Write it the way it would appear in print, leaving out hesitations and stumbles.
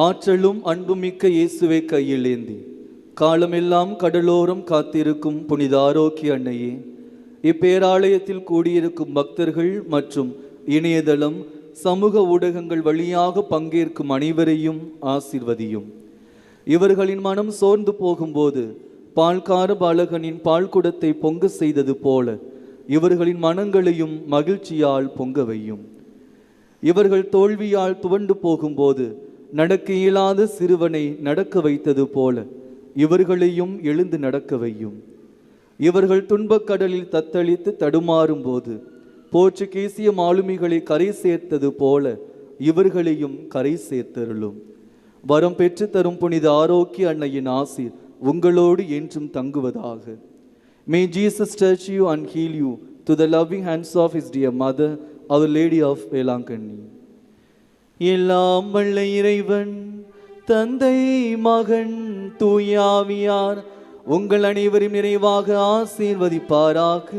ஆற்றலும் அன்புமிக்க இயேசுவை கையில் ஏந்தி காலமெல்லாம் கடலோரம் காத்திருக்கும் புனித ஆரோக்கிய அன்னையே, இப்பேராலயத்தில் கூடியிருக்கும் பக்தர்கள் மற்றும் இணையதளம் சமூக ஊடகங்கள் வழியாக பங்கேற்கும் அனைவரையும் ஆசீர்வதியும். இவர்களின் மனம் சோர்ந்து போகும்போது பால்கார பாலகனின் பால் குடத்தை பொங்க செய்தது போல இவர்களின் மனங்களையும் மகிழ்ச்சியால் பொங்க வையும். இவர்கள் தோல்வியால் துவண்டு போகும்போது நடக்க இயலாத சிறுவனை நடக்க வைத்தது போல இவர்களையும் எழுந்து நடக்க வையும். இவர்கள் துன்பக்கடலில் தத்தளித்து தடுமாறும் போது போர்ச்சுகீசிய மாலுமிகளை கரை சேர்த்தது போல இவர்களையும் கரை சேர்த்தருளும். வரம் பெற்று தரும் புனித ஆரோக்கிய அன்னையின் ஆசீர் உங்களோடு என்றும் தங்குவதாக. May Jesus touch you and heal you to the loving hands of his dear mother, Our Lady of Velankanni. எல்லாம் வல்ல இறைவன் தந்தை மகன் தூயாவியார் உங்கள் அனைவரும் நிறைவாக ஆசீர்வதிப்பாராக.